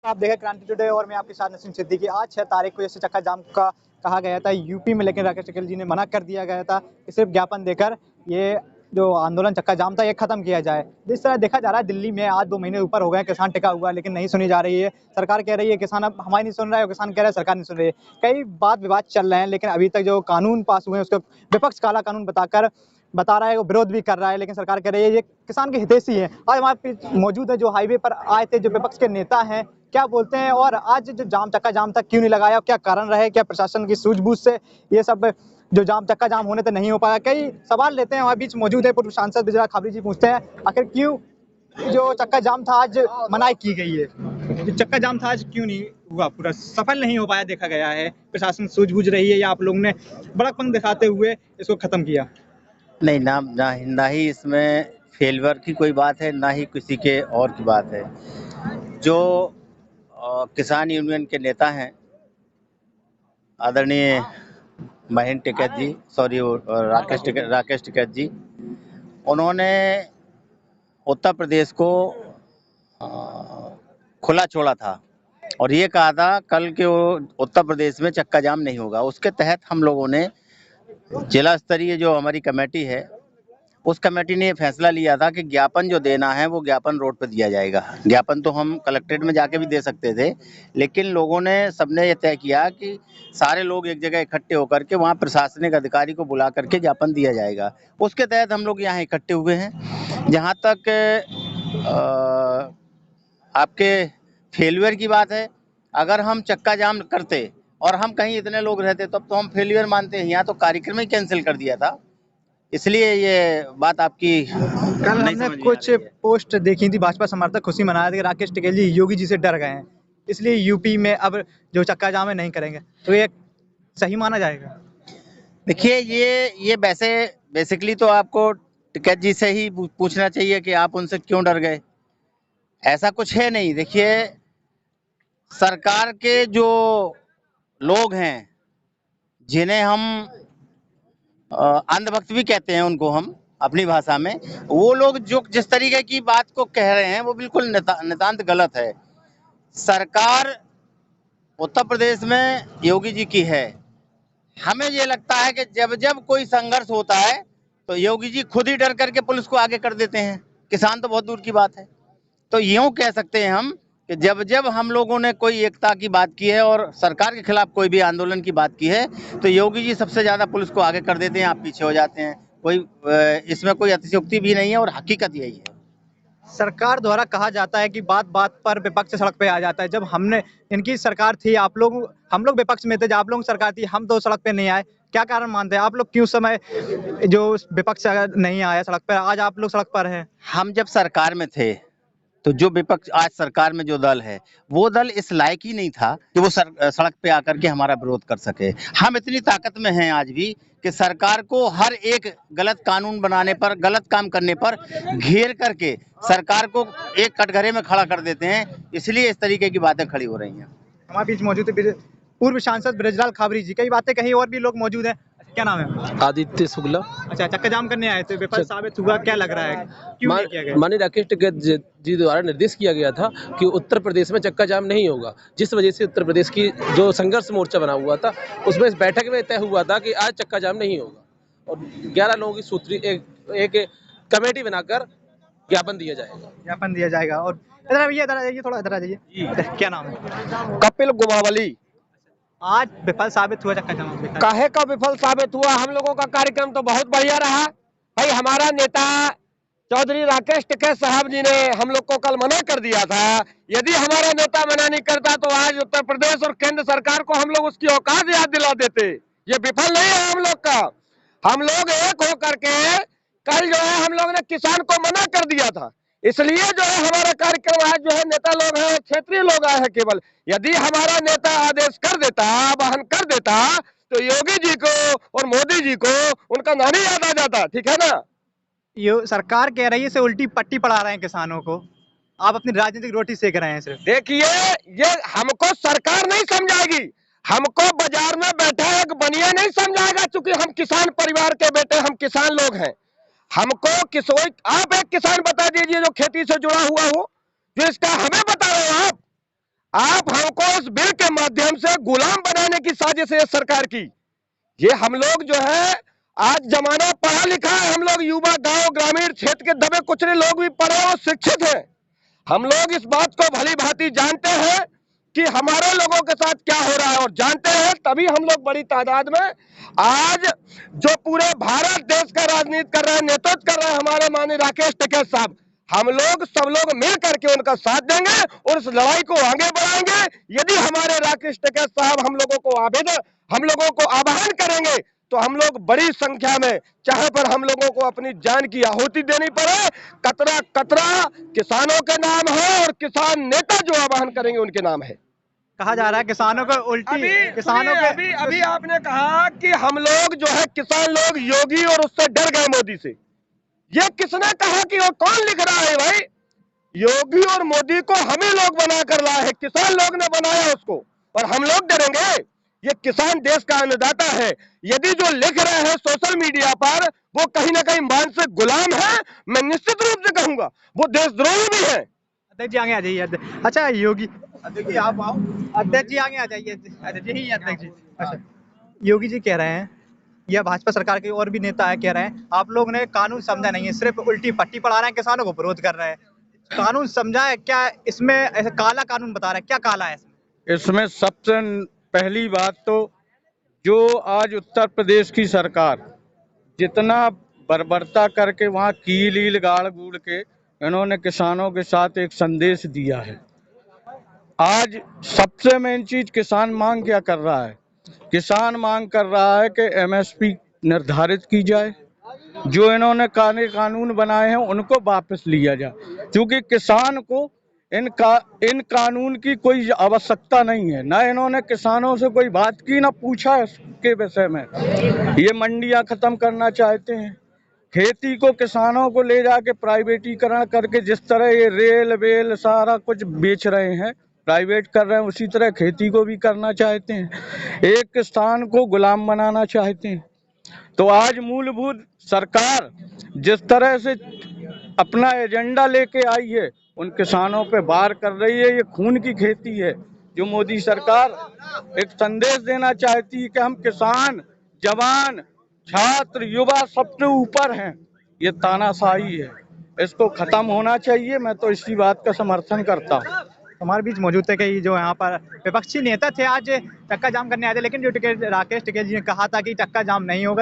आप देखें क्रांति टुडे और मैं आपके साथ नसीम सिद्दीकी। आज 6 तारीख को जैसे चक्का जाम का कहा गया था यूपी में, लेकिन राकेश टिकैत जी ने मना कर दिया गया था कि सिर्फ ज्ञापन देकर ये जो आंदोलन चक्का जाम था ये खत्म किया जाए। जिस तरह देखा जा रहा है दिल्ली में आज 2 महीने ऊपर हो गए किसान टिका हुआ, लेकिन नहीं सुनी जा रही है। सरकार कह रही है किसान अब हमारी नहीं सुन रहा है, किसान कह रहा है सरकार नहीं सुन रही है। कई वाद विवाद चल रहे हैं, लेकिन अभी तक जो कानून पास हुए हैं उसको विपक्ष काला कानून बता रहा है, वो विरोध भी कर रहा है, लेकिन सरकार कह रही है ये किसान के हितैषी है। आज हमारे बीच मौजूद है जो हाईवे पर आए थे जो विपक्ष के नेता हैं, क्या बोलते हैं और आज जो चक्का जाम था क्यों नहीं लगाया, क्या कारण रहे, क्या प्रशासन की सूझबूझ से ये सब जो चक्का जाम होने तो नहीं हो पाया। कई सवाल लेते हैं। हमारे बीच मौजूद है पूर्व सांसद बिजला खाबरी जी, पूछते हैं आखिर क्यों जो चक्का जाम था आज मनाही की गई है। जो चक्का जाम था आज क्यों नहीं हुआ, पूरा सफल नहीं हो पाया देखा गया है। प्रशासन सूझबूझ रही है या आप लोगों ने बड़कपन दिखाते हुए इसको खत्म किया? नहीं ना ही इसमें फेल्यूर की कोई बात है, ना ही किसी के और की बात है। जो किसान यूनियन के नेता हैं आदरणीय महेंद्र टिकैत जी, राकेश टिकैत जी, उन्होंने उत्तर प्रदेश को खुला छोड़ा था और ये कहा था कल के उत्तर प्रदेश में चक्का जाम नहीं होगा। उसके तहत हम लोगों ने जिला स्तरीय जो हमारी कमेटी है उस कमेटी ने ये फैसला लिया था कि ज्ञापन जो देना है वो ज्ञापन रोड पर दिया जाएगा। ज्ञापन तो हम कलेक्ट्रेट में जाके भी दे सकते थे, लेकिन लोगों ने सबने ये तय किया कि सारे लोग एक जगह इकट्ठे होकर के वहाँ प्रशासनिक अधिकारी को बुला करके ज्ञापन दिया जाएगा। उसके तहत हम लोग यहाँ इकट्ठे हुए हैं। जहाँ तक आपके फेल्यूर की बात है, अगर हम चक्का जाम करते और हम कहीं इतने लोग रहते तब तो हम फेल्यूर मानते हैं। यहाँ तो कार्यक्रम ही कैंसिल कर दिया था, इसलिए ये बात आपकी कल हमने कुछ पोस्ट देखी थी, भाजपा समर्थक खुशी मना रहे थे कि राकेश टिकैत जी योगी जी से डर गए हैं, इसलिए यूपी में अब जो चक्का जाम है नहीं करेंगे, तो ये सही माना जाएगा? देखिए, ये वैसे बेसिकली तो आपको टिकैत जी से ही पूछना चाहिए कि आप उनसे क्यों डर गए। ऐसा कुछ है नहीं। देखिए, सरकार के जो लोग हैं जिन्हें हम अंधभक्त भी कहते हैं, उनको हम अपनी भाषा में, वो लोग जो जिस तरीके की बात को कह रहे हैं वो बिल्कुल नितांत गलत है। सरकार उत्तर प्रदेश में योगी जी की है। हमें ये लगता है कि जब जब कोई संघर्ष होता है तो योगी जी खुद ही डर करके पुलिस को आगे कर देते हैं। किसान तो बहुत दूर की बात है। तो यूं कह सकते हैं हम कि जब जब हम लोगों ने कोई एकता की बात की है और सरकार के खिलाफ कोई भी आंदोलन की बात की है तो योगी जी सबसे ज्यादा पुलिस को आगे कर देते हैं, आप पीछे हो जाते हैं। इसमें कोई अतिशयोक्ति भी नहीं है और हकीकत यही है। सरकार द्वारा कहा जाता है कि बात बात पर विपक्ष सड़क पे आ जाता है। जब हमने इनकी सरकार थी, हम लोग विपक्ष में थे, जब आप लोगों की सरकार थी हम तो सड़क पे नहीं आए, क्या कारण मानते हैं आप लोग, क्यों समय जो विपक्ष नहीं आया सड़क पर, आज आप लोग सड़क पर हैं? हम जब सरकार में थे तो जो विपक्ष आज सरकार में जो दल है वो दल इस लायक ही नहीं था कि वो सड़क पे आकर के हमारा विरोध कर सके। हम इतनी ताकत में हैं आज भी कि सरकार को हर एक गलत कानून बनाने पर, गलत काम करने पर घेर करके सरकार को एक कटघरे में खड़ा कर देते हैं। इसलिए इस तरीके की बातें खड़ी हो रही हैं। हमारे बीच मौजूद है पूर्व सांसद ब्रजलाल खाबरी जी। कई बातें कहीं और भी लोग मौजूद हैं। क्या नाम है? आदित्य शुक्ला। अच्छा, चक्का जाम करने आए थे, विफल साबित हुआ, क्या लग रहा है, क्यों नहीं किया गया? माननीय राकेश टिकैत जी द्वारा निर्देश किया गया था कि उत्तर प्रदेश में चक्का जाम नहीं होगा, जिस वजह से उत्तर प्रदेश की जो संघर्ष मोर्चा बना हुआ था उसमें इस बैठक में तय हुआ था कि आज चक्का जाम नहीं होगा और 11 लोगों की सूत्री एक कमेटी बनाकर ज्ञापन दिया जाएगा। और इधर आइए, थोड़ा इधर आ जाइए। क्या नाम है? कपिल गुमावली। आज विफल साबित हुआ चक्का जाम? काहे का विफल साबित हुआ? हम लोगों का कार्यक्रम तो बहुत बढ़िया रहा भाई। हमारा नेता चौधरी राकेश टिकैत साहब जी ने हम लोग को कल मना कर दिया था। यदि हमारा नेता मना नहीं करता तो आज उत्तर प्रदेश और केंद्र सरकार को हम लोग उसकी औकात याद दिला देते। ये विफल नहीं है हम लोग का। हम लोग एक होकर के कल जो है हम लोग ने किसान को मना कर दिया था, इसलिए जो है हमारा कार्यक्रम आज जो है नेता लोग हैं, क्षेत्रीय लोग आए हैं केवल। यदि हमारा नेता आदेश कर देता, वाहन कर देता तो योगी जी को और मोदी जी को उनका नाम ही याद आ जाता। ठीक है ना? ये सरकार कह रही है से उल्टी पट्टी पड़ा रहे हैं किसानों को, आप अपनी राजनीतिक रोटी सेक रहे हैं सिर्फ। देखिए, ये हमको सरकार नहीं समझाएगी, हमको बाजार में बैठा एक बनिया नहीं समझाएगा, क्योंकि हम किसान परिवार के बेटे, हम किसान लोग हैं। हमको आप एक किसान बता दीजिए जो खेती से जुड़ा हुआ हो, जो इसका हमें बता रहे हो आप। आप हमको इस बिल के माध्यम से गुलाम बनाने की साजिश है इस सरकार की। ये हम लोग जो है, आज जमाना पढ़ा लिखा है, हम लोग युवा गांव ग्रामीण क्षेत्र के दबे कुचले लोग भी पढ़े और शिक्षित हैं। हम लोग इस बात को भली भांति जानते हैं कि हमारे लोगों के साथ क्या हो रहा है, और जानते हैं तभी हम लोग बड़ी तादाद में आज जो पूरे भारत देश का राजनीति कर रहे हैं, नेतृत्व कर रहे हैं हमारे माननीय राकेश टिकैत साहब, हम लोग सब लोग मिल करके उनका साथ देंगे और इस लड़ाई को आगे बढ़ाएंगे। यदि हमारे राकेश टिकैत साहब हम लोगों को आह्वान करेंगे तो हम लोग बड़ी संख्या में, चाहे पर हम लोगों को अपनी जान की आहुति देनी पड़े, कतरा कतरा किसानों के नाम है और किसान नेता जो आह्वान करेंगे उनके नाम है। कहा जा रहा है किसानों को उल्टी किसानों के अभी आपने कहा कि हम लोग जो है किसान लोग योगी और उससे डर गए मोदी से। ये किसने कहा कि वो कौन लिख रहा है भाई? योगी और मोदी को हम ही लोग बना कर लाए हैं, किसान लोग ने बनाया उसको, और हम लोग डरेंगे? ये किसान देश का अन्नदाता है। यदि जो लिख रहे हैं सोशल मीडिया पर वो कहीं ना कहीं मानसिक गुलाम है, मैं निश्चित रूप से कहूंगा वो देशद्रोही भी है। अध्यक्ष जी आगे आ जाइए। अच्छा योगी अध्यक्ष जी आप आओ। अध्यक्ष जी आगे आ जाइए। अध्यक्ष जी अध्यक्ष जी। अच्छा योगी जी कह रहे हैं, या भाजपा सरकार के और भी नेता है कह रहे हैं, आप लोग ने कानून समझा नहीं है, सिर्फ उल्टी पट्टी पढ़ा रहे हैं, किसानों को विरोध कर रहे हैं। कानून समझा है क्या? इसमें ऐसा काला कानून बता रहे हैं, क्या काला है इसमें? इसमें सबसे पहली बात तो जो आज उत्तर प्रदेश की सरकार जितना बर्बरता करके वहाँ कील ईल गाड़ गूड़ के इन्होंने किसानों के साथ एक संदेश दिया है। आज सबसे मेन चीज किसान मांग क्या कर रहा है? किसान मांग कर रहा है कि एमएसपी निर्धारित की जाए, जो इन्होंने कानून बनाए हैं उनको वापस लिया जाए, क्योंकि किसान को इन कानून की कोई आवश्यकता नहीं है। ना इन्होंने किसानों से कोई बात की, ना पूछा इसके विषय में। ये मंडियां खत्म करना चाहते हैं, खेती को किसानों को ले जाके प्राइवेटीकरण करके जिस तरह ये रेल वेल सारा कुछ बेच रहे हैं, प्राइवेट कर रहे हैं, उसी तरह खेती को भी करना चाहते हैं। एक किसान को गुलाम बनाना चाहते हैं। तो आज मूलभूत सरकार जिस तरह से अपना एजेंडा लेके आई है उन किसानों पे वार कर रही है। ये खून की खेती है जो मोदी सरकार एक संदेश देना चाहती है कि हम किसान, जवान, छात्र, युवा सबसे ऊपर हैं। ये तानाशाही है, इसको खत्म होना चाहिए। मैं तो इसी बात का समर्थन करता हूँ। हमारे बीच मौजूद थे कि जो यहाँ पर विपक्षी नेता थे, आज चक्का जाम करने आए थे, लेकिन जो राकेश टिकैत जी ने कहा था कि चक्का जाम नहीं होगा,